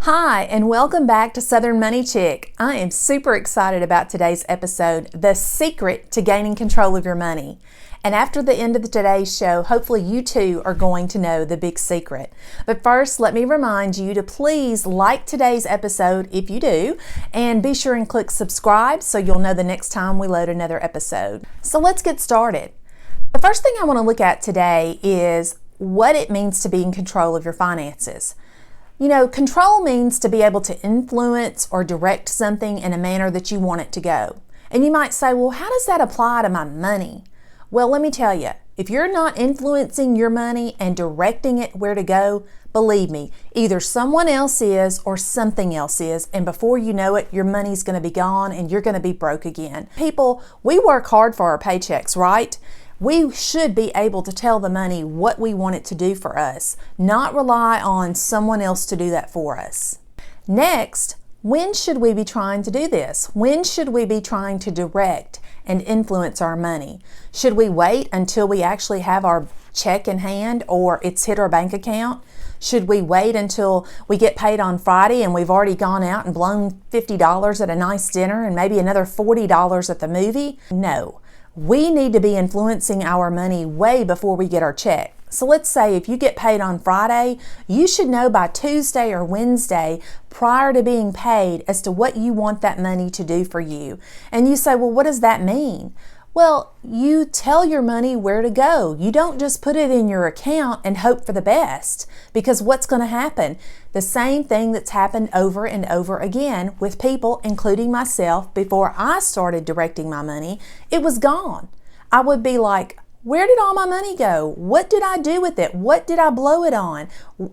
Hi, and welcome back to Southern Money Chick. I am super excited about today's episode, The Secret to Gaining Control of Your Money. And after the end of today's show, hopefully you too are going to know the big secret. But first, let me remind you to please like today's episode if you do, and be sure and click subscribe so you'll know the next time we load another episode. So let's get started. The first thing I want to look at today is what it means to be in control of your finances. You know, control means to be able to influence or direct something in a manner that you want it to go. And you might say, well, how does that apply to my money? Well, let me tell you, if you're not influencing your money and directing it where to go, believe me, either someone else is or something else is, and before you know it, your money's going to be gone and you're going to be broke again. People, we work hard for our paychecks, right? We should be able to tell the money what we want it to do for us, not rely on someone else to do that for us. Next, when should we be trying to do this? When should we be trying to direct and influence our money? Should we wait until we actually have our check in hand or it's hit our bank account? Should we wait until we get paid on Friday and we've already gone out and blown $50 at a nice dinner and maybe another $40 at the movie? No. We need to be influencing our money way before we get our check. So let's say if you get paid on Friday, you should know by Tuesday or Wednesday prior to being paid as to what you want that money to do for you. And you say, well, what does that mean? Well, you tell your money where to go. You don't just put it in your account and hope for the best, because what's going to happen? The same thing that's happened over and over again with people, including myself, before I started directing my money, it was gone. I would be like, where did all my money go? What did I do with it? What did I blow it on?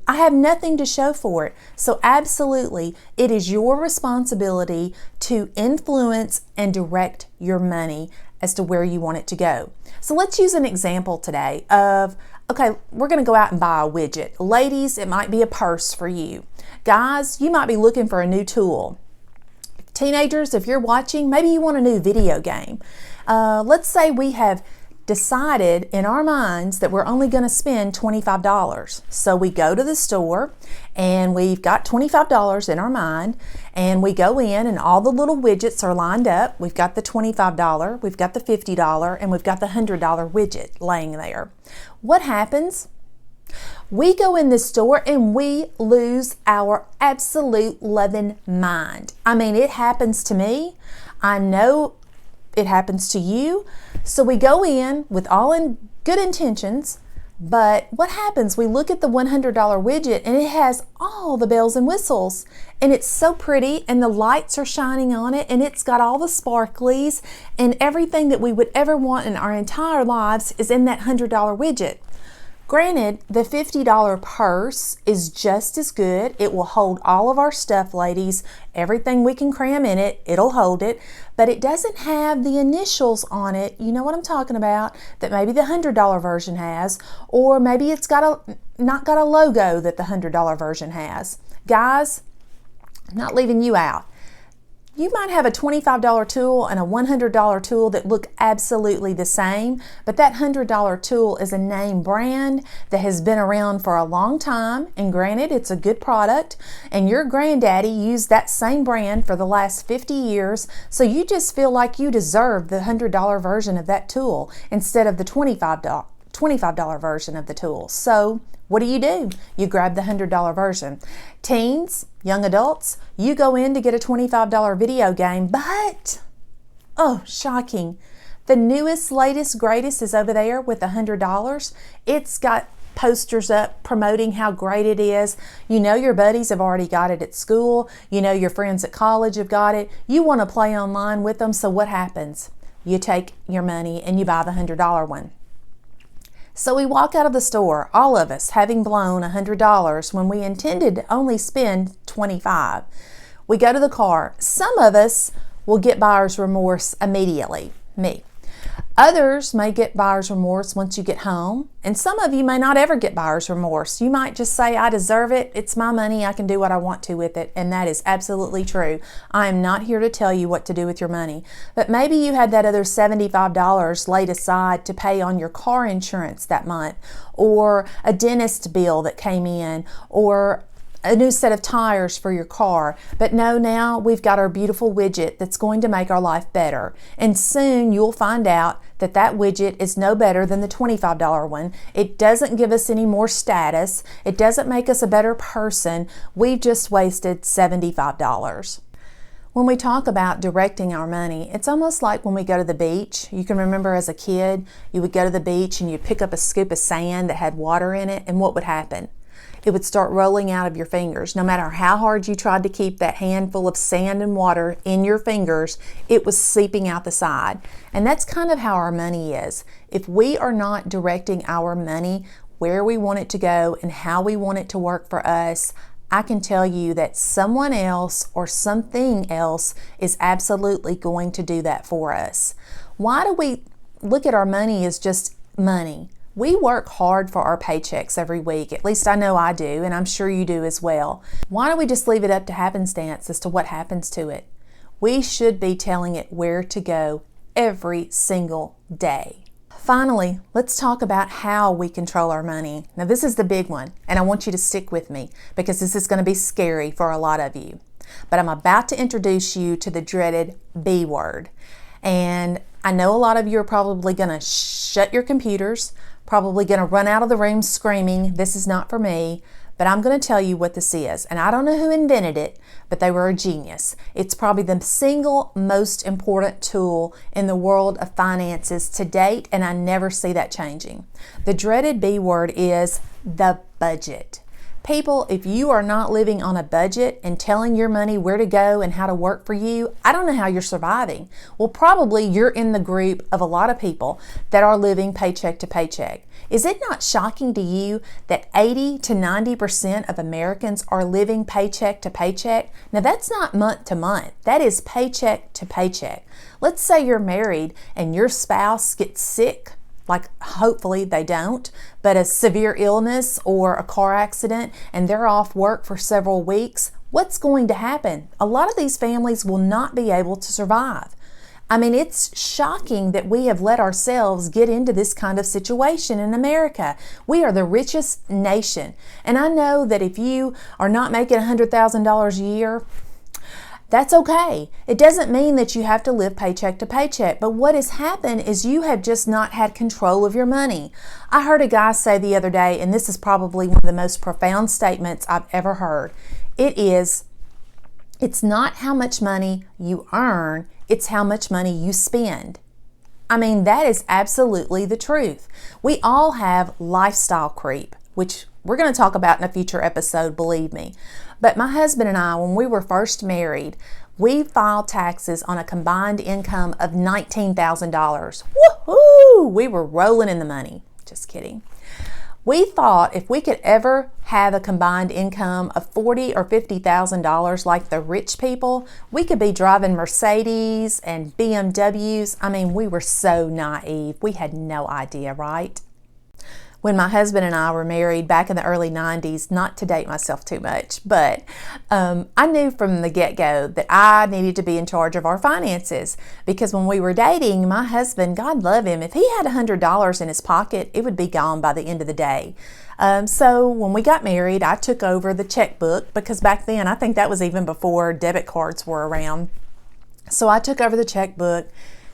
I have nothing to show for it. So absolutely, it is your responsibility to influence and direct your money as to where you want it to go. So let's use an example today of, okay, we're going to go out and buy a widget. Ladies, it might be a purse for you. Guys, you might be looking for a new tool. Teenagers, if you're watching, maybe you want a new video game. Let's say we have decided in our minds that we're only going to spend $25. So we go to the store and we've got $25 in our mind, and we go in and all the little widgets are lined up. We've got the $25, we've got the $50, and we've got the $100 widget laying there. What happens? We go in the store and we lose our absolute loving mind. I mean, it happens to me. I know it happens to you. So we go in with all in good intentions, but what happens? We look at the $100 widget and it has all the bells and whistles, and it's so pretty and the lights are shining on it and it's got all the sparklies, and everything that we would ever want in our entire lives is in that $100 widget. Granted, the $50 purse is just as good. It will hold all of our stuff, ladies. Everything we can cram in it, it'll hold it. But it doesn't have the initials on it. You know what I'm talking about, that maybe the $100 version has. Or maybe it's not got a logo that the $100 version has. Guys, I'm not leaving you out. You might have a $25 tool and a $100 tool that look absolutely the same, but that $100 tool is a name brand that has been around for a long time, and granted, it's a good product, and your granddaddy used that same brand for the last 50 years, so you just feel like you deserve the $100 version of that tool instead of the $25 version of the tool. So what do? You grab the $100 version. Teens, young adults, you go in to get a $25 video game, but, oh, shocking, the newest, latest, greatest is over there with the $100. It's got posters up promoting how great it is. You know your buddies have already got it at school. You know your friends at college have got it. You want to play online with them, so what happens? You take your money and you buy the $100 one. So we walk out of the store, all of us having blown $100 when we intended to only spend $25. We go to the car. Some of us will get buyer's remorse immediately, me. Others may get buyer's remorse once you get home, and some of you may not ever get buyer's remorse. You might just say, I deserve it, it's my money, I can do what I want to with it, and that is absolutely true. I am not here to tell you what to do with your money, but maybe you had that other $75 laid aside to pay on your car insurance that month, or a dentist bill that came in, or a new set of tires for your car. But no, now we've got our beautiful widget that's going to make our life better. And soon you'll find out that that widget is no better than the $25 one. It doesn't give us any more status. It doesn't make us a better person. We've just wasted $75. When we talk about directing our money, it's almost like when we go to the beach. You can remember as a kid, you would go to the beach and you'd pick up a scoop of sand that had water in it, and what would happen? It would start rolling out of your fingers. No matter how hard you tried to keep that handful of sand and water in your fingers, it was seeping out the side. And that's kind of how our money is. If we are not directing our money where we want it to go and how we want it to work for us, I can tell you that someone else or something else is absolutely going to do that for us. Why do we look at our money as just money? We work hard for our paychecks every week. At least I know I do, and I'm sure you do as well. Why don't we just leave it up to happenstance as to what happens to it? We should be telling it where to go every single day. Finally, let's talk about how we control our money. Now, this is the big one, and I want you to stick with me because this is going to be scary for a lot of you. But I'm about to introduce you to the dreaded B word. And I know a lot of you are probably going to shut your computers, probably going to run out of the room screaming, "This is not for me," but I'm going to tell you what this is. And I don't know who invented it, but they were a genius. It's probably the single most important tool in the world of finances to date, and I never see that changing. The dreaded B word is the budget. People, if you are not living on a budget and telling your money where to go and how to work for you, I don't know how you're surviving. Well, probably you're in the group of a lot of people that are living paycheck to paycheck. Is it not shocking to you that 80 to 90% of Americans are living paycheck to paycheck? Now, that's not month to month. That is paycheck to paycheck. Let's say you're married and your spouse gets sick. Like, hopefully they don't, but a severe illness or a car accident and they're off work for several weeks, what's going to happen? A lot of these families will not be able to survive. I mean, it's shocking that we have let ourselves get into this kind of situation in America. We are the richest nation. And I know that if you are not making $100,000 a year, that's okay. It doesn't mean that you have to live paycheck to paycheck, but what has happened is you have just not had control of your money. I heard a guy say the other day, and this is probably one of the most profound statements I've ever heard. It's not how much money you earn, it's how much money you spend. I mean, that is absolutely the truth. We all have lifestyle creep, which we're going to talk about in a future episode, believe me. But my husband and I, when we were first married, we filed taxes on a combined income of $19,000. Woohoo! We were rolling in the money. Just kidding. We thought if we could ever have a combined income of $40,000 or $50,000 like the rich people, we could be driving Mercedes and BMWs. I mean, we were so naive. We had no idea, right? When my husband and I were married back in the early 90s, not to date myself too much, but I knew from the get-go that I needed to be in charge of our finances because when we were dating, my husband, God love him, if he had $100 in his pocket, it would be gone by the end of the day. So when we got married, I took over the checkbook because back then, I think that was even before debit cards were around. So I took over the checkbook.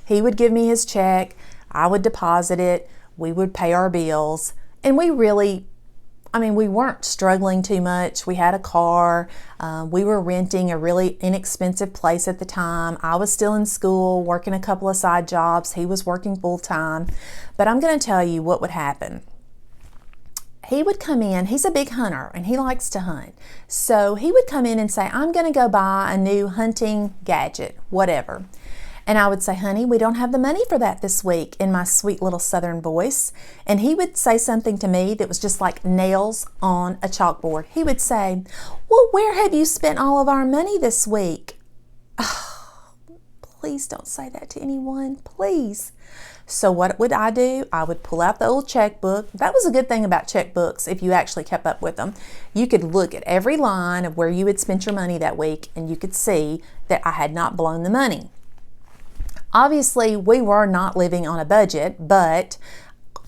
He would give me his check. I would deposit it. We would pay our bills. And we weren't struggling too much. We had a car. We were renting a really inexpensive place at the time. I was still in school, working a couple of side jobs. He was working full time. But I'm going to tell you what would happen. He would come in, he's a big hunter and he likes to hunt. So he would come in and say, "I'm going to go buy a new hunting gadget, whatever." And I would say, "Honey, we don't have the money for that this week," in my sweet little Southern voice. And he would say something to me that was just like nails on a chalkboard. He would say, "Well, where have you spent all of our money this week?" Oh, please don't say that to anyone, please. So what would I do? I would pull out the old checkbook. That was a good thing about checkbooks if you actually kept up with them. You could look at every line of where you had spent your money that week and you could see that I had not blown the money. Obviously, we were not living on a budget, but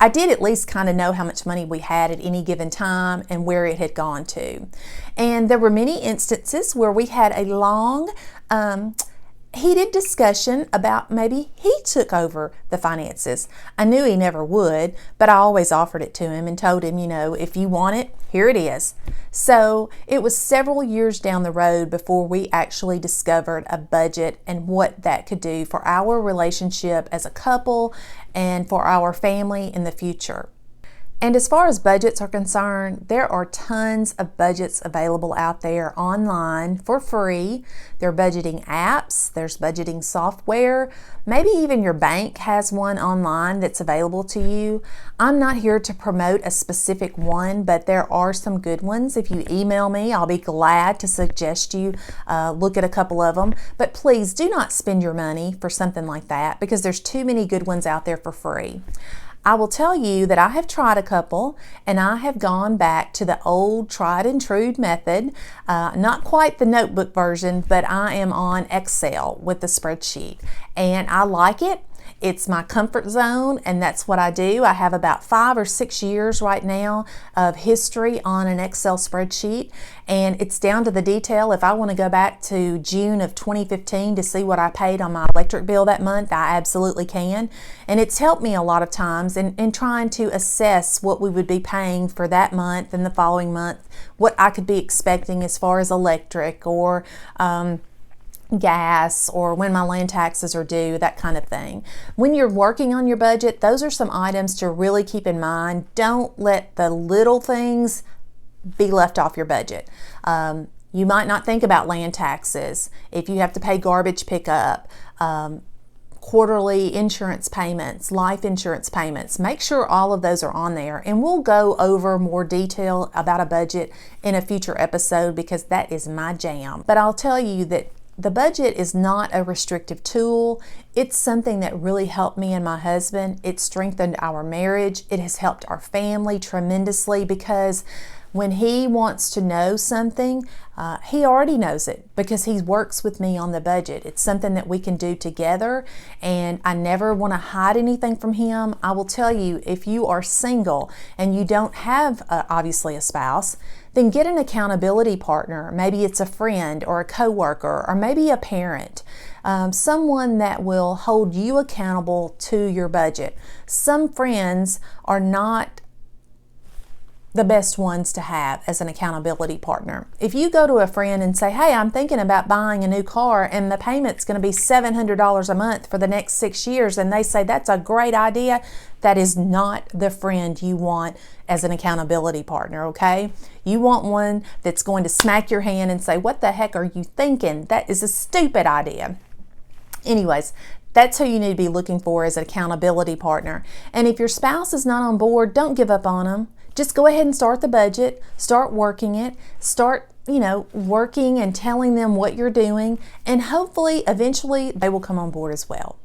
I did at least kind of know how much money we had at any given time and where it had gone to. And there were many instances where we had a long, heated discussion about maybe he took over the finances. I knew he never would, but I always offered it to him and told him, if you want it, here it is. So it was several years down the road before we actually discovered a budget and what that could do for our relationship as a couple and for our family in the future. And as far as budgets are concerned, there are tons of budgets available out there online for free. There are budgeting apps, there's budgeting software, maybe even your bank has one online that's available to you. I'm not here to promote a specific one, but there are some good ones. If you email me, I'll be glad to suggest you look at a couple of them. But please do not spend your money for something like that because there's too many good ones out there for free. I will tell you that I have tried a couple and I have gone back to the old tried and true method, not quite the notebook version, but I am on Excel with the spreadsheet and I like it. It's my comfort zone and that's what I do. I have about 5 or 6 years right now of history on an Excel spreadsheet and it's down to the detail. If I want to go back to June of 2015 to see what I paid on my electric bill that month, I absolutely can. And it's helped me a lot of times in trying to assess what we would be paying for that month and the following month, what I could be expecting as far as electric or gas or when my land taxes are due, that kind of thing. When you're working on your budget, those are some items to really keep in mind. Don't let the little things be left off your budget. You might not think about land taxes, if you have to pay garbage pickup, quarterly insurance payments, life insurance payments. Make sure all of those are on there. And we'll go over more detail about a budget in a future episode because that is my jam. But I'll tell you that the budget is not a restrictive tool. It's something that really helped me and my husband. It strengthened our marriage. It has helped our family tremendously because when he wants to know something, he already knows it because he works with me on the budget. It's something that we can do together and I never want to hide anything from him. I will tell you, if you are single and you don't have obviously a spouse, then get an accountability partner. Maybe it's a friend or a coworker or maybe a parent. Someone that will hold you accountable to your budget. Some friends are not the best ones to have as an accountability partner. If you go to a friend and say, hey, I'm thinking about buying a new car and the payment's going to be $700 a month for the next 6 years, and they say that's a great idea, that is not the friend you want as an accountability partner, okay? You want one that's going to smack your hand and say, what the heck are you thinking? That is a stupid idea. Anyways, that's who you need to be looking for as an accountability partner. And if your spouse is not on board, don't give up on them. Just go ahead and start the budget, start working it, start, working and telling them what you're doing, and hopefully, eventually, they will come on board as well.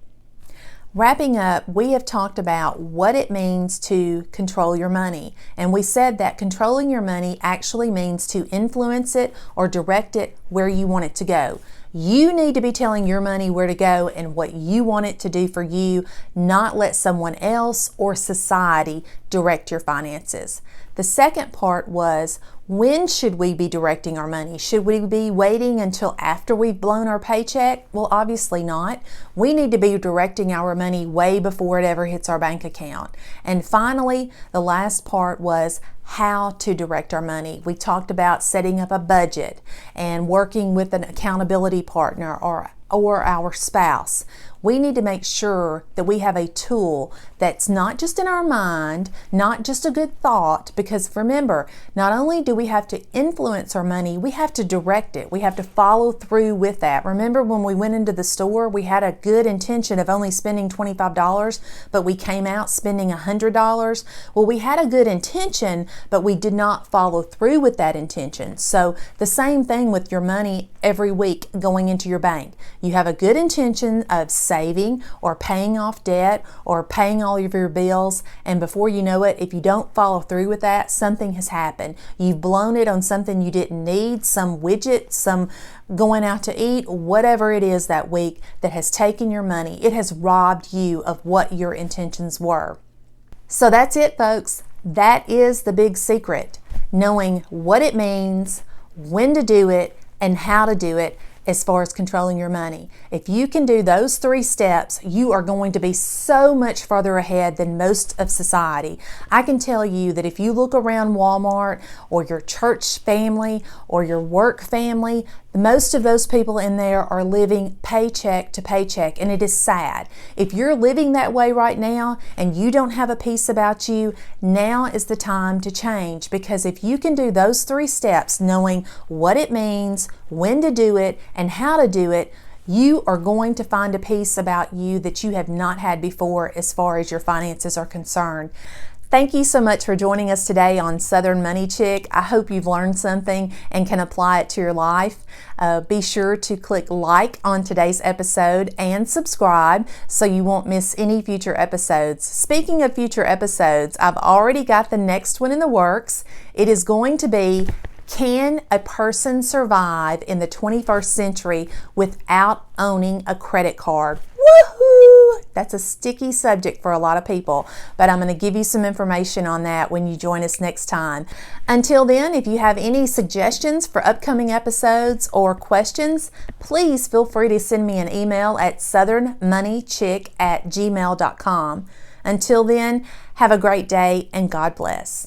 Wrapping up, we have talked about what it means to control your money. And we said that controlling your money actually means to influence it or direct it where you want it to go. You need to be telling your money where to go and what you want it to do for you, not let someone else or society direct your finances. The second part was, when should we be directing our money? Should we be waiting until after we've blown our paycheck? Well, obviously not. We need to be directing our money way before it ever hits our bank account. And finally, the last part was how to direct our money. We talked about setting up a budget and working with an accountability partner or our spouse. We need to make sure that we have a tool that's not just in our mind, not just a good thought, because remember, not only do we have to influence our money, we have to direct it. We have to follow through with that. Remember when we went into the store, we had a good intention of only spending $25, but we came out spending $100? Well, we had a good intention, but we did not follow through with that intention. So the same thing with your money every week going into your bank. You have a good intention of saving or paying off debt or paying all of your bills, and before you know it, if you don't follow through with that, something has happened. You've blown it on something you didn't need, some widget, some going out to eat, whatever it is that week that has taken your money. It has robbed you of what your intentions were. So that's it, folks. That is the big secret. Knowing what it means, when to do it, and how to do it as far as controlling your money. If you can do those 3 steps, you are going to be so much further ahead than most of society. I can tell you that if you look around Walmart or your church family or your work family, most of those people in there are living paycheck to paycheck, and it is sad. If you're living that way right now and you don't have a peace about you, now is the time to change, because if you can do those 3 steps, knowing what it means, when to do it, and how to do it, you are going to find a peace about you that you have not had before as far as your finances are concerned. Thank you so much for joining us today on Southern Money Chick. I hope you've learned something and can apply it to your life. Be sure to click like on today's episode and subscribe so you won't miss any future episodes. Speaking of future episodes, I've already got the next one in the works. It is going to be, can a person survive in the 21st century without owning a credit card? Woohoo! That's a sticky subject for a lot of people, but I'm going to give you some information on that when you join us next time. Until then, if you have any suggestions for upcoming episodes or questions, please feel free to send me an email at southernmoneychick@gmail.com. Until then, have a great day and God bless.